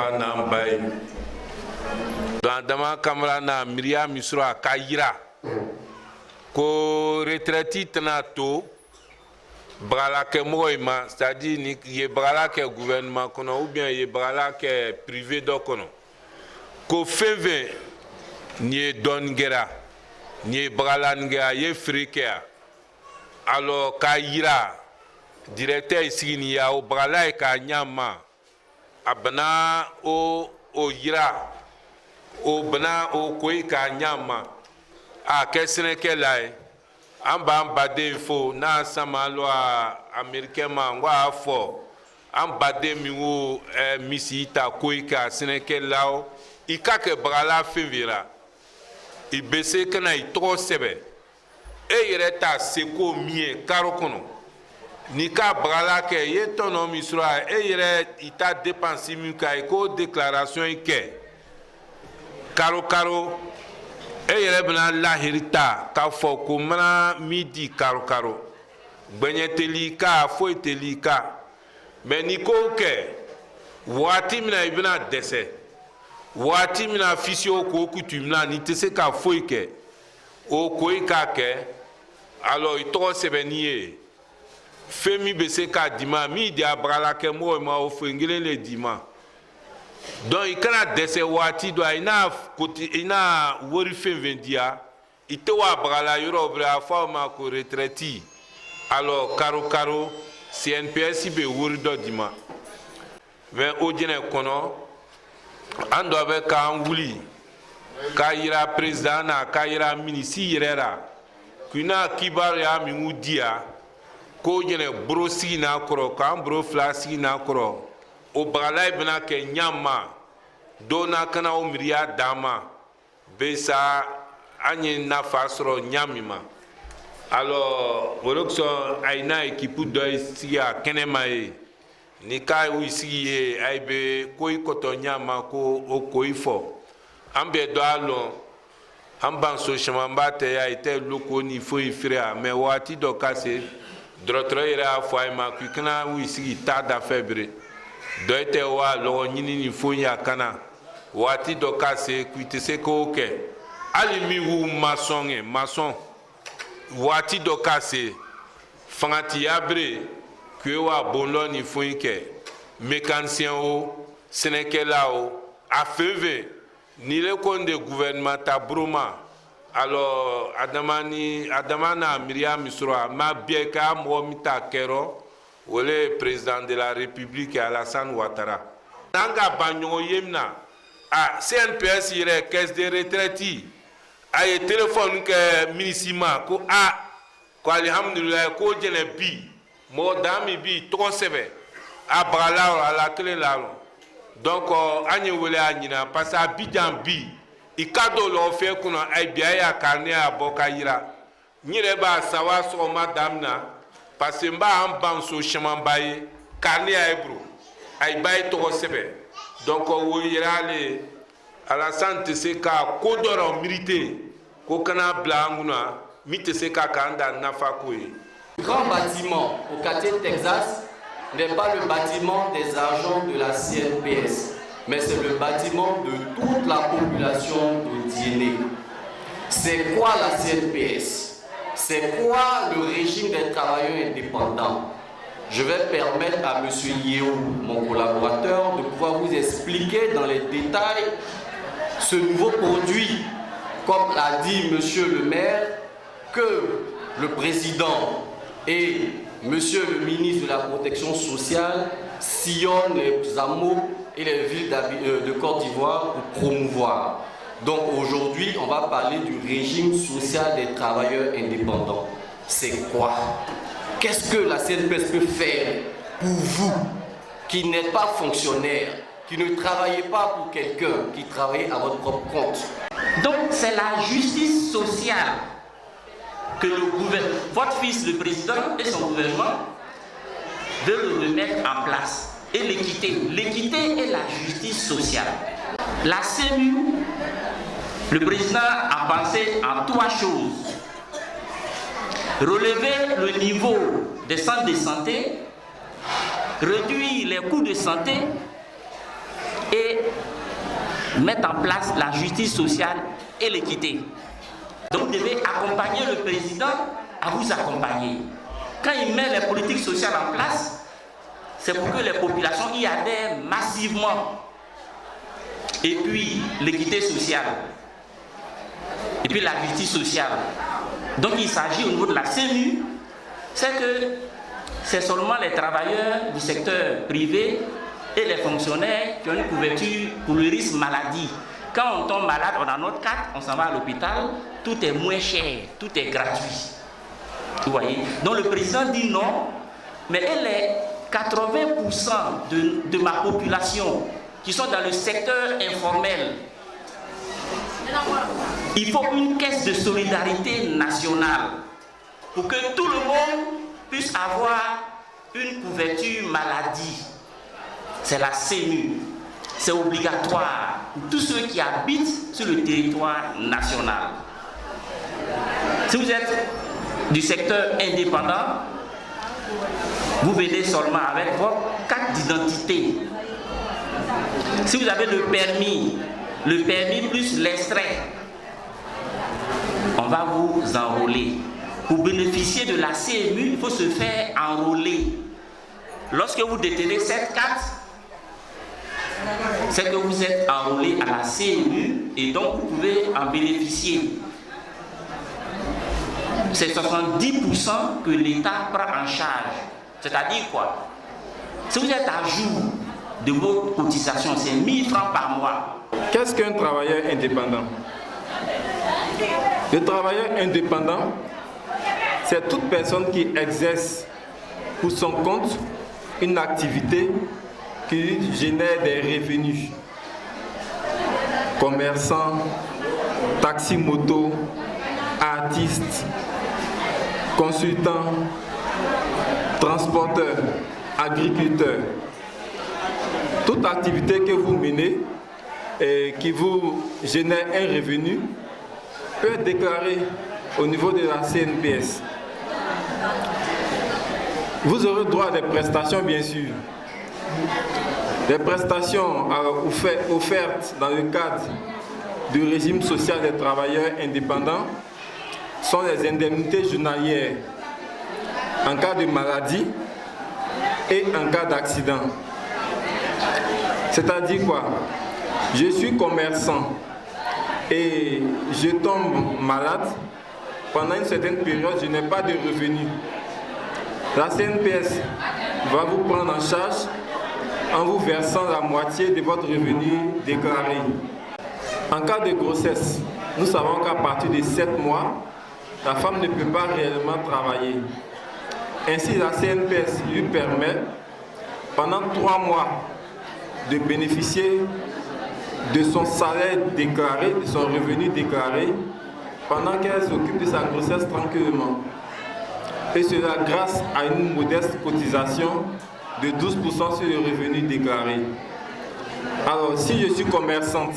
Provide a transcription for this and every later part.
nafa na mbay dans dama kamra na miria misra kayira ko retraiti tana to brala ke moyma c'est-à-dire ni ye brala ke gouvernement kono ou bien ye brala ke privé do kono ko feve ni don gera ni brala nga ye frikea alors kayira directeur isigini ya o brala e ka nyama abana o yira o bana o koi ka nyama a kesene ke lai amba de fo na sama lo américain ma ngwa fo amba de mi wo misita koi ka sene ke lao ikake brala fevira ibese kana itro sebe e yere ta seko mie karo kono ni ka brala ke ye tono misra e yere ita dépense mi ka ko déclaration ke karo e yere bna lahirita ka fo ko mana midi karo gbenyeteli ka fo eteli ka mais ni ko ke wati mina ibna dese wati mina fisio ko kutumna ni tese ka fo ke o ko ka ke alors ito sebeniye femi bese ka dima mi dia brala ke mo ma o fengele le dima donc ikana dese wati do ina wori fe vendia ite wa brala yoro bra fa ma ko retraiti alors karo CNPS be wori do dima mais o jene kono ando avec ka wuli ka ira président na ka ira ministre yera kuna kibar ya mi udia ko jene bro sigi na koro kan bro fla sigi na koro o brala ibna ke nyama dona kana o miria dama besa anye na fasro nyamima alors wolokso aina ekipu do sigi a kenema e ni kai u sigi e aibe ko ikoto nyama ko o ko ifo ambe do alo amban so chamamba te ya ite loko ni fo ifria me wati do kase drotre ira fo ay ma kwikna wi sigi tada febre do ite wa lo nyini ni fo ya kana wati do kase kwite se ko ke alimi wu mason wati do kase fangati abre kwe wa bonlo ni fo ke mécanicien o senekela o afeve ni le konde gouvernement tabruma alors adamana miriam misra ma bieka mo mita kero wole président de la république Alassane Ouattara nanga banyo yemna a CNPS ire caisse de retraite ay téléphone ke minisima ko ko alhamdulillah ko jene bi mo dami bi to sebe abrala ala tele la donc anyi wele anyina parce Abidjan bi ikado lo fe kuna ay biya ya karne aboka yira nyire ba sawa so madame na parce mba am so chamambaye karne ay bro ay bay to sebe donc wo yira le Alassane se ka kodoro milité ko kana blanguna mite se ka kanda nafa ko e grand bâtiment au quartier Texas n'est pas le bâtiment des agents de la CNPS, mais c'est le bâtiment de toute la population de Diéné. C'est quoi la CNPS? C'est quoi le régime des travailleurs indépendants? Je vais permettre à M. Yeo, mon collaborateur, de pouvoir vous expliquer dans les détails ce nouveau produit. Comme l'a dit M. le maire, que le président et Monsieur le ministre de la Protection sociale sillonne les hameaux et les villes de Côte d'Ivoire pour promouvoir. Donc aujourd'hui, on va parler du régime social des travailleurs indépendants. C'est quoi? Qu'est-ce que la CNPS peut faire pour vous qui n'êtes pas fonctionnaire, qui ne travaillez pas pour quelqu'un, qui travaillez à votre propre compte? Donc c'est la justice sociale que votre fils, le président et son gouvernement veulent le remettre en place. Et l'équité. L'équité est la justice sociale. La CMU, le président a pensé en trois choses. Relever le niveau des centres de santé, réduire les coûts de santé, et mettre en place la justice sociale et l'équité. Donc vous devez accompagner le président à vous accompagner. Quand il met les politiques sociales en place, c'est pour que les populations y adhèrent massivement. Et puis l'équité sociale. Et puis la justice sociale. Donc il s'agit au niveau de la CEMU, c'est que c'est seulement les travailleurs du secteur privé et les fonctionnaires qui ont une couverture pour le risque maladie. Quand on tombe malade, on a notre carte, on s'en va à l'hôpital, tout est moins cher, tout est gratuit. Vous voyez? Donc le président dit non, mais elle est 80% de ma population qui sont dans le secteur informel. Il faut une caisse de solidarité nationale pour que tout le monde puisse avoir une couverture maladie. C'est la CEMU. C'est obligatoire pour tous ceux qui habitent sur le territoire national. Si vous êtes du secteur indépendant, vous venez seulement avec votre carte d'identité. Si vous avez le permis plus l'extrait, on va vous enrôler. Pour bénéficier de la CMU, il faut se faire enrôler. Lorsque vous détenez cette carte, c'est que vous êtes enrôlé à la CMU et donc vous pouvez en bénéficier. C'est 70% que l'État prend en charge. C'est-à-dire quoi? Si vous êtes à jour de vos cotisations, c'est 1000 francs par mois. Qu'est-ce qu'un travailleur indépendant? Le travailleur indépendant, c'est toute personne qui exerce pour son compte une activité qui génère des revenus. Commerçants, taxi-moto, artistes, consultants, transporteurs, agriculteurs. Toute activité que vous menez et qui vous génère un revenu peut être déclarée au niveau de la CNPS. Vous aurez droit à des prestations, bien sûr. Les prestations offertes dans le cadre du régime social des travailleurs indépendants sont les indemnités journalières en cas de maladie et en cas d'accident. C'est-à-dire quoi? Je suis commerçant et je tombe malade. Pendant une certaine période, je n'ai pas de revenus. La CNPS va vous prendre en charge en vous versant la moitié de votre revenu déclaré. En cas de grossesse, nous savons qu'à partir de 7 mois, la femme ne peut pas réellement travailler. Ainsi, la CNPS lui permet, pendant 3 mois, de bénéficier de son salaire déclaré, de son revenu déclaré, pendant qu'elle s'occupe de sa grossesse tranquillement. Et cela grâce à une modeste cotisation de 12% sur le revenu déclaré. Alors, si je suis commerçante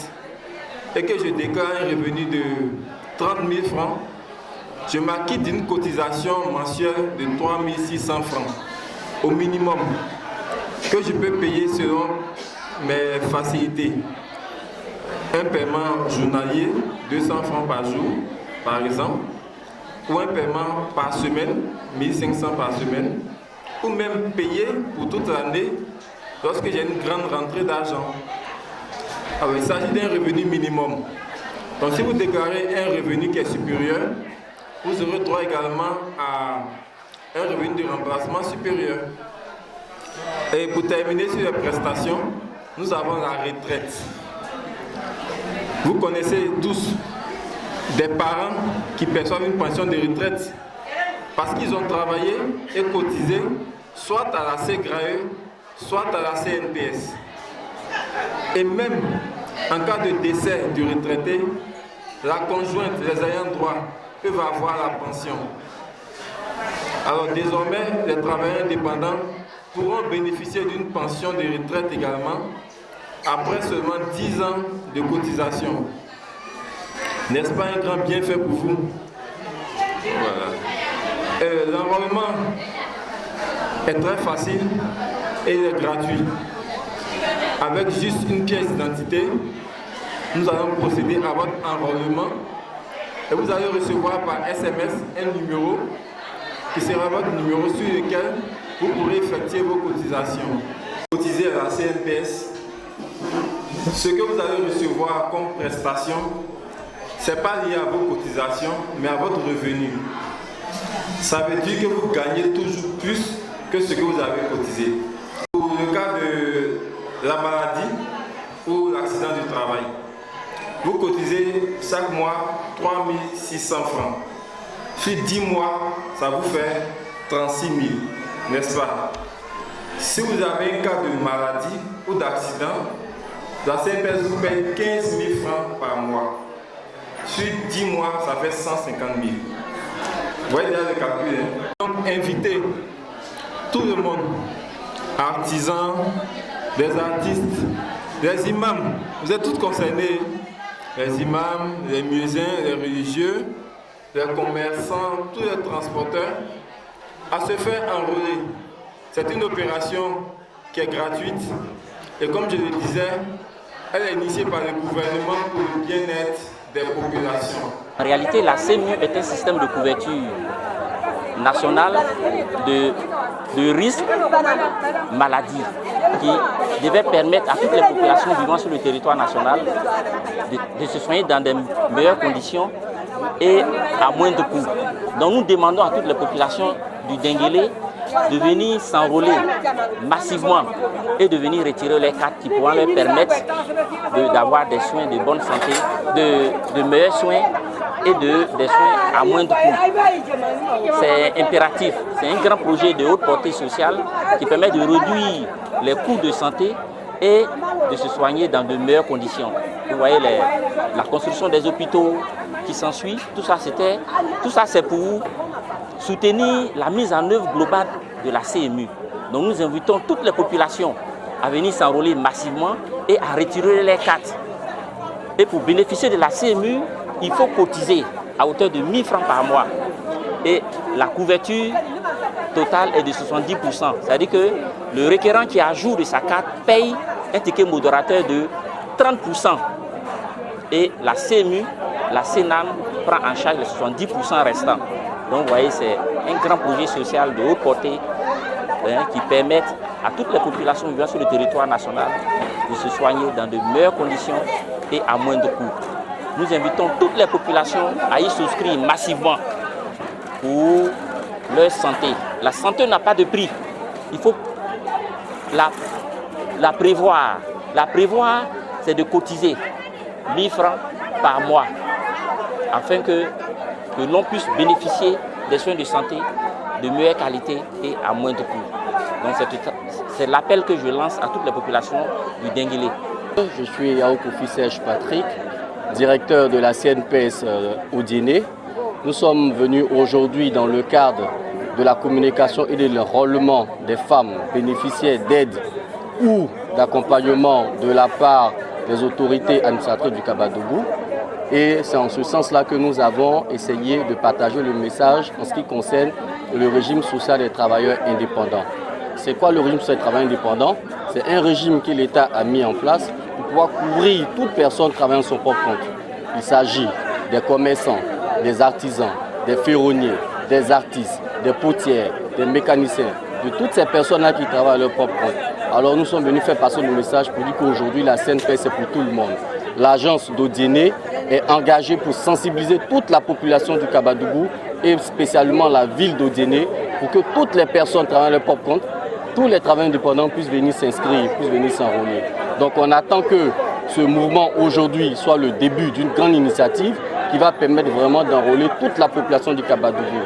et que je déclare un revenu de 30 000 francs, je m'acquitte d'une cotisation mensuelle de 3 600 francs au minimum, que je peux payer selon mes facilités. Un paiement journalier, 200 francs par jour, par exemple, ou un paiement par semaine, 1500 par semaine, ou même payer pour toute l'année lorsque j'ai une grande rentrée d'argent. Alors, il s'agit d'un revenu minimum. Donc, si vous déclarez un revenu qui est supérieur, vous aurez droit également à un revenu de remplacement supérieur. Et pour terminer sur les prestations, nous avons la retraite. Vous connaissez tous des parents qui perçoivent une pension de retraite parce qu'ils ont travaillé et cotisé soit à la CGRAE, soit à la CNPS. Et même en cas de décès du retraité, la conjointe, les ayants droit, peuvent avoir la pension. Alors désormais, les travailleurs indépendants pourront bénéficier d'une pension de retraite également après seulement 10 ans de cotisation. N'est-ce pas un grand bienfait pour vous? Voilà. L'enrôlement est très facile et il est gratuit. avec juste une pièce d'identité, nous allons procéder à votre enrôlement et vous allez recevoir par SMS un numéro qui sera votre numéro sur lequel vous pourrez effectuer vos cotisations. Cotiser à la CNPS, ce que vous allez recevoir comme prestation, ce n'est pas lié à vos cotisations, mais à votre revenu. Ça veut dire que vous gagnez toujours plus que ce que vous avez cotisé. Pour le cas de la maladie ou l'accident du travail, vous cotisez chaque mois 3 600 francs. Sur 10 mois, ça vous fait 36 000, n'est-ce pas? Si vous avez un cas de maladie ou d'accident, la CNPS vous paye 15 000 francs par mois. Sur 10 mois, ça fait 150 000. Vous voyez déjà le calcul. Donc, invitez tout le monde, artisans, des artistes, des imams. Vous êtes tous concernés. Les imams, les muezzins, les religieux, les commerçants, tous les transporteurs, à se faire enrôler. C'est une opération qui est gratuite et comme je le disais, elle est initiée par le gouvernement pour le bien-être des populations. En réalité, la CMU est un système de couverture national de risques maladie qui devait permettre à toutes les populations vivant sur le territoire national de se soigner dans des meilleures conditions et à moindre coût. Donc nous demandons à toutes les populations du Denguélé de venir s'enrôler massivement et de venir retirer les cartes qui pourront leur permettre d'avoir des soins de bonne santé, de meilleurs soins et des soins à moindre coût. C'est impératif, c'est un grand projet de haute portée sociale qui permet de réduire les coûts de santé et de se soigner dans de meilleures conditions. Vous voyez la construction des hôpitaux qui s'ensuit, tout ça c'est pour soutenir la mise en œuvre globale de la CMU. Donc nous invitons toutes les populations à venir s'enrôler massivement et à retirer les cartes. Et pour bénéficier de la CMU, il faut cotiser à hauteur de 1 000 francs par mois. Et la couverture totale est de 70%. C'est-à-dire que le requérant qui a jour de sa carte paye un ticket modérateur de 30%. Et la CMU, la CNAM, prend en charge les 70% restants. Donc vous voyez, c'est un grand projet social de haute portée qui permet à toutes les populations vivant sur le territoire national de se soigner dans de meilleures conditions et à moindre coût. Nous invitons toutes les populations à y souscrire massivement pour leur santé. La santé n'a pas de prix. Il faut la prévoir. La prévoir, c'est de cotiser 1 000 francs par mois afin que l'on puisse bénéficier des soins de santé de meilleure qualité et à moindre coût. Donc c'est l'appel que je lance à toutes les populations du Denguélé. Je suis Yaokofi Serge Patrick, directeur de la CNPS au Dîner. Nous sommes venus aujourd'hui dans le cadre de la communication et de l'enrôlement des femmes bénéficiaires d'aide ou d'accompagnement de la part des autorités administratives du Kabadougou. Et c'est en ce sens-là que nous avons essayé de partager le message en ce qui concerne le régime social des travailleurs indépendants. C'est quoi le régime social des travailleurs indépendants? C'est un régime que l'État a mis en place pour pouvoir couvrir toute personne travaillant sur son propre compte. Il s'agit des commerçants, des artisans, des ferronniers, des artistes, des potières, des mécaniciens, de toutes ces personnes-là qui travaillent à leur propre compte. Alors nous sommes venus faire passer le message pour dire qu'aujourd'hui la CNPS c'est pour tout le monde. L'agence d'Odiéné est engagée pour sensibiliser toute la population du Kabadougou et spécialement la ville d'Odiéné pour que toutes les personnes travaillant à leur propre compte, tous les travailleurs indépendants puissent venir s'inscrire, puissent venir s'enrôler. Donc on attend que ce mouvement aujourd'hui soit le début d'une grande initiative qui va permettre vraiment d'enrôler toute la population du Kabadougou.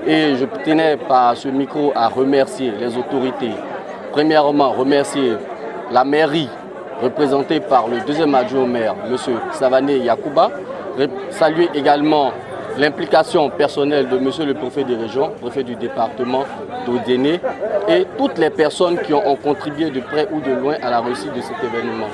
Et je tenais par ce micro à remercier les autorités. Premièrement, remercier la mairie représentée par le deuxième adjoint au maire, M. Savané Yakouba. Saluer également l'implication personnelle de M. le préfet de région, préfet du département d'Odiéné et toutes les personnes qui ont contribué de près ou de loin à la réussite de cet événement.